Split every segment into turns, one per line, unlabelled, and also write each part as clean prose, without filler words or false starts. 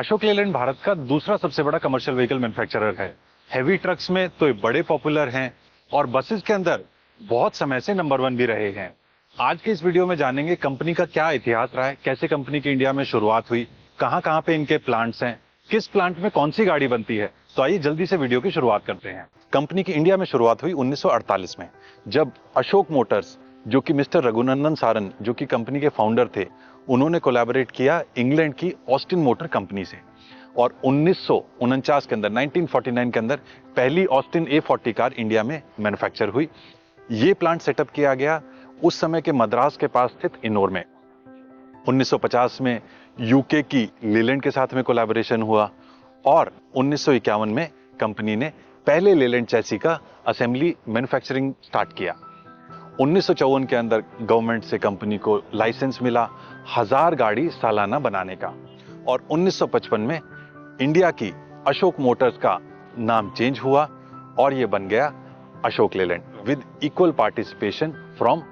अशोक लेलैंड भारत का दूसरा सबसे बड़ा कमर्शियल व्हीकल मैन्युफैक्चरर है। हैवी ट्रक्स में तो ये बड़े पॉपुलर हैं और बसेस के अंदर बहुत समय से नंबर 1 भी रहे हैं। आज के इस वीडियो में जानेंगे कंपनी का क्या इतिहास रहा है, कैसे कंपनी की इंडिया में शुरुआत हुई, कहां पे इनके प्लांट्स हैं, किस प्लांट में कौन सी गाड़ी बनती है। तो आइए जल्दी से वीडियो की शुरुआत करते हैं। कंपनी की इंडिया में शुरुआत हुई 1948 में, जब अशोक मोटर्स, जो कि मिस्टर रघुनंदन सारन, जो कि कंपनी के फाउंडर थे, उन्होंने कोलैबोरेट किया इंग्लैंड की ऑस्टिन मोटर कंपनी से। और 1949 के अंदर 1949 के अंदर पहली ऑस्टिन A40 कार इंडिया में मैन्युफैक्चर हुई। ये प्लांट सेटअप किया गया उस समय के मद्रास के पास स्थित इनोर में। 1950 में यूके की लेलैंड के साथ में कोलैबोरेशन हुआ और 1951 में कंपनी ने पहले लेलैंड चैसी का असेंबली मैन्युफैक्चरिंग स्टार्ट किया। 1954 के अंदर गवर्नमेंट से कंपनी को लाइसेंस मिला 1000 गाड़ी सालाना बनाने का और 1955 में इंडिया की अशोक मोटर्स का नाम चेंज हुआ और यह बन गया Ashok Leyland with equal participation from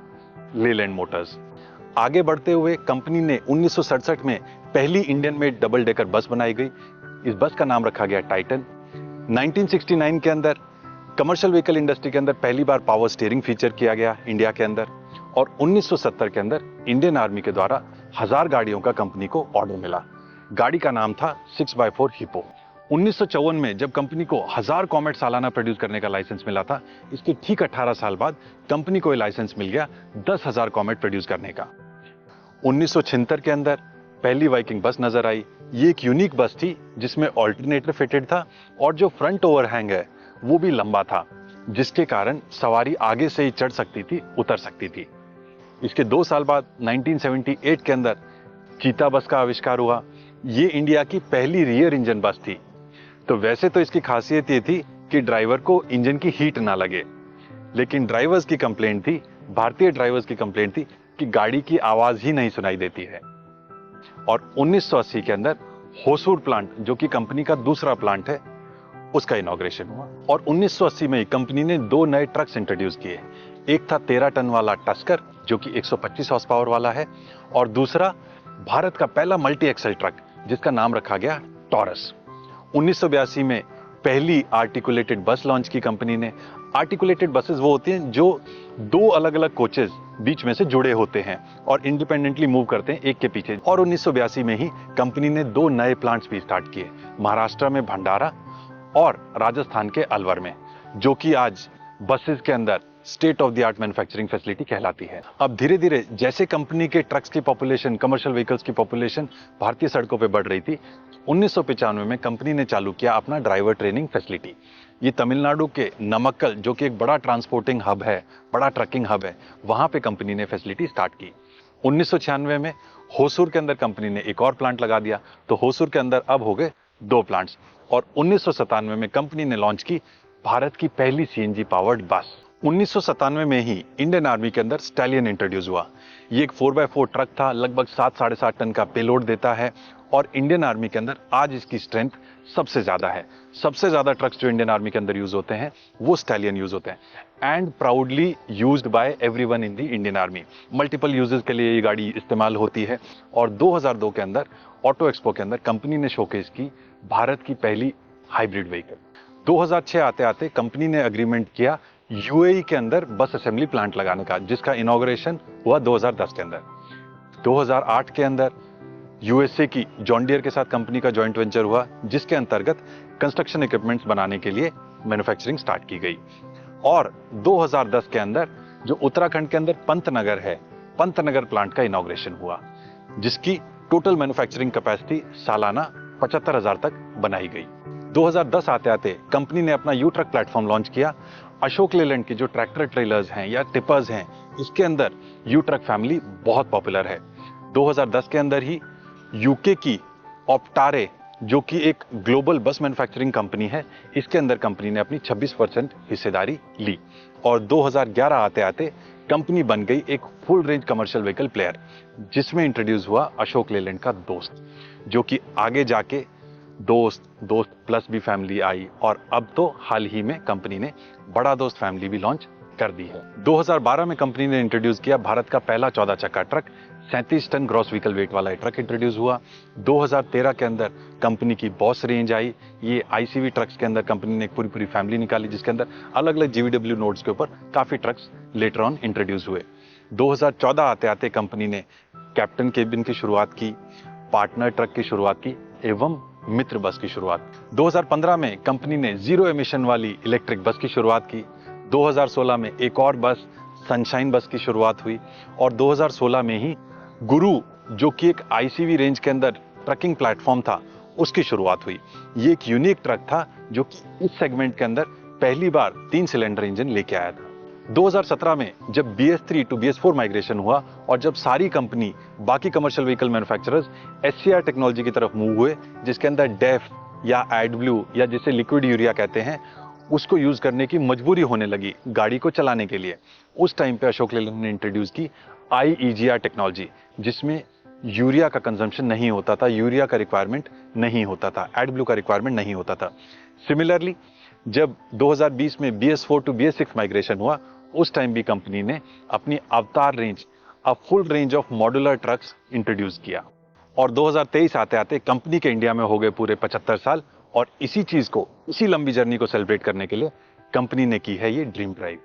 Leyland Motors. आगे बढ़ते हुए कंपनी ने 1967 में पहली Indian made double decker bus बनाई गई। इस बस का नाम रखा गया टाइटन। 1969 के अंदर कमर्शियल व्हीकल इंडस्ट्री के अंदर पहली बार पावर स्टीयरिंग फीचर किया गया इंडिया के अंदर और 1970 के अंदर इंडियन आर्मी के द्वारा 1000 गाड़ियों का कंपनी को ऑर्डर मिला। गाड़ी का नाम था 6x4 हिपो। 1954 में जब कंपनी को 1000 कॉमेट सालाना प्रोड्यूस करने का लाइसेंस मिला था, इसके ठीक 18 साल बाद कंपनी को यह लाइसेंस मिल गया 10,000 कॉमेट प्रोड्यूस करने का। 1976 के अंदर पहली वाइकिंग बस नजर आई। ये एक यूनिक बस थी जिसमें ऑल्टरनेटर फिटेड था और जो फ्रंट ओवरहैंग है वो भी लंबा था, जिसके कारण सवारी आगे से ही चढ़ सकती थी, उतर सकती थी। इसके 2 साल बाद 1978 के अंदर चीता बस का आविष्कार हुआ। ये इंडिया की पहली रियर इंजन बस थी। तो वैसे तो इसकी खासियत ये थी कि ड्राइवर को इंजन की हीट ना लगे, लेकिन ड्राइवर्स की कंप्लेंट थी, भारतीय ड्राइवर्स की कंप्लेंट थी कि गाड़ी की आवाज ही नहीं सुनाई देती है। और 1980 के अंदर होसूर प्लांट, जो कि कंपनी का दूसरा प्लांट है, उसका इनॉग्रेशन हुआ और 1980 में कंपनी ने 2 नए ट्रक्स इंट्रोड्यूस किए। एक था 13 टन वाला टस्कर, जो कि 125 हॉर्स पावर वाला है, और दूसरा भारत का पहला मल्टी एक्सल ट्रक जिसका नाम रखा गया टॉरस। 1982 में पहली आर्टिकुलेटेड बस लॉन्च की कंपनी ने। आर्टिकुलेटेड बसेस वो होती हैं जो 2 अलग अलग कोचेस बीच में से जुड़े होते हैं और इंडिपेंडेंटली मूव करते हैं एक के पीछे। और 1982 में ही कंपनी ने 2 नए प्लांट्स भी स्टार्ट किए, महाराष्ट्र में भंडारा और राजस्थान के अलवर में, जो कि आज बसेस के अंदर state of the art manufacturing facility कहलाती है। अब धीरे धीरे जैसे कंपनी के ट्रक्स की पॉपुलेशन, कमर्शियल व्हीकल्स की पॉपुलेशन भारतीय सड़कों पे बढ़ रही थी, 1995 में कंपनी ने चालू किया अपना ड्राइवर ट्रेनिंग फैसिलिटी। ये तमिलनाडु के नमक्कल, जो कि एक बड़ा ट्रांसपोर्टिंग हब है, बड़ा ट्रकिंग हब है, वहां पे कंपनी ने फैसिलिटी स्टार्ट की। 1996 में होसूर के अंदर कंपनी ने एक और प्लांट लगा दिया, तो होसूर के अंदर अब हो गए 2 प्लांट्स। और 1997 में कंपनी ने लॉन्च की भारत की पहली CNG पावर्ड बस। 1997 में ही इंडियन आर्मी के अंदर स्टैलियन इंट्रोड्यूस हुआ। ये एक 4x4 ट्रक था, लगभग 7-7.5 टन का पेलोड देता है और इंडियन आर्मी के अंदर आज इसकी स्ट्रेंथ सबसे ज्यादा है। सबसे ज्यादा ट्रक्स जो इंडियन आर्मी के अंदर यूज होते हैं वो स्टैलियन यूज होते हैं and proudly used by everyone in the Indian army. Multiple uses के लिए ये गाड़ी इस्तेमाल होती है। और 2002 के अंदर ऑटो एक्सपो के अंदर कंपनी ने शोकेस की भारत की पहली हाइब्रिड व्हीकल। 2006 आते आते कंपनी ने अग्रीमेंट किया UAE के अंदर बस असेंबली प्लांट लगाने का, जिसका इनॉग्रेशन हुआ 2010 के अंदर। 2008 के अंदर USA की जॉन डियर के साथ कंपनी का जॉइंट वेंचर हुआ, जिसके अंतर्गत कंस्ट्रक्शन इक्विपमेंट्स बनाने के लिए मैन्युफैक्चरिंग स्टार्ट की गई। और 2010 के अंदर जो उत्तराखंड के अंदर पंतनगर है, पंतनगर प्लांट का इनॉग्रेशन हुआ, जिसकी टोटल मैन्युफैक्चरिंग कैपेसिटी सालाना 75,000 तक बनाई गई। 2010 आते आते कंपनी ने अपना यू ट्रक प्लेटफॉर्म लॉन्च किया। अशोक लेलैंड की जो ट्रैक्टर ट्रेलर्स हैं या टिपर्स हैं, इसके अंदर यू ट्रक फैमिली बहुत पॉपुलर है। 2010 के अंदर ही यूके की ऑप्टारे, जो कि एक ग्लोबल बस मैन्युफैक्चरिंग कंपनी है, इसके अंदर कंपनी ने अपनी 26% हिस्सेदारी ली। और 2011 आते आते कंपनी बन गई एक full range commercial vehicle player, जिसमें इंट्रोड्यूस हुआ अशोक लेलैंड का दोस्त, जो कि आगे जाके दोस्त प्लस भी फैमिली आई और अब तो हाल ही में कंपनी ने बड़ा दोस्त फैमिली भी लॉन्च कर दी है। 2012 में कंपनी ने इंट्रोड्यूस किया भारत का पहला 14 चक्का truck, 37 ton gross vehicle weight वाला ट्रक इंट्रोड्यूस हुआ। 2013 के अंदर कंपनी की बॉस रेंज आई। ये आईसीवी ट्रक्स के अंदर कंपनी ने एक पूरी पूरी फैमिली निकाली, जिसके अंदर अलग अलग जीवीडब्ल्यू नोड्स के ऊपर काफी ट्रक्स लेटर ऑन इंट्रोड्यूस हुए। 2014 आते आते कंपनी ने कैप्टन केबिन की शुरुआत की, पार्टनर ट्रक की शुरुआत की एवं मित्र बस की शुरुआत। 2015 में कंपनी ने जीरो एमिशन वाली इलेक्ट्रिक बस की शुरुआत की। 2016 में एक और बस सनशाइन बस की शुरुआत हुई और 2016 में ही गुरु, जो कि एक आईसीवी रेंज के अंदर ट्रकिंग प्लेटफॉर्म था, उसकी शुरुआत हुई। ये एक यूनिक ट्रक था जो कि इस सेगमेंट के अंदर पहली बार 3 सिलेंडर इंजन लेके आया था। 2017 में जब BS3 टू BS4 माइग्रेशन हुआ और जब सारी कंपनी, बाकी commercial vehicle manufacturers SCR technology की तरफ मूव हुए, जिसके अंदर डेफ या एडब्ल्यू या जिसे लिक्विड यूरिया कहते हैं, उसको यूज करने की मजबूरी होने लगी गाड़ी को चलाने के लिए। उस टाइम पे अशोक लेलैंड ने इंट्रोड्यूस की IEGR टेक्नोलॉजी, जिसमें यूरिया का कंजम्पशन नहीं होता था, यूरिया का रिक्वायरमेंट नहीं होता था, एडब्ल्यू का रिक्वायरमेंट नहीं होता था। सिमिलरली जब 2020 में BS4 टू BS6 माइग्रेशन हुआ, उस टाइम भी कंपनी ने अपनी अवतार range, a full range of modular trucks introduce किया। और 2023 आते आते कंपनी के इंडिया में हो गए पूरे 75 साल और इसी चीज को, इसी लंबी जर्नी को सेलिब्रेट करने के लिए कंपनी ने की है ये ड्रीम ड्राइव।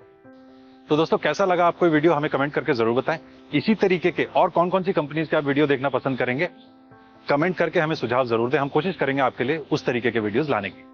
तो दोस्तों, कैसा लगा आपको ये वीडियो, हमें कमेंट करके जरूर बताएं। इसी तरीके के और कौन कौन सी कंपनीज के आप वीडियो देखना पसंद करेंगे, कमेंट करके हमें सुझाव जरूर दें। हम कोशिश करेंगे आपके लिए उस तरीके के वीडियोस लाने की।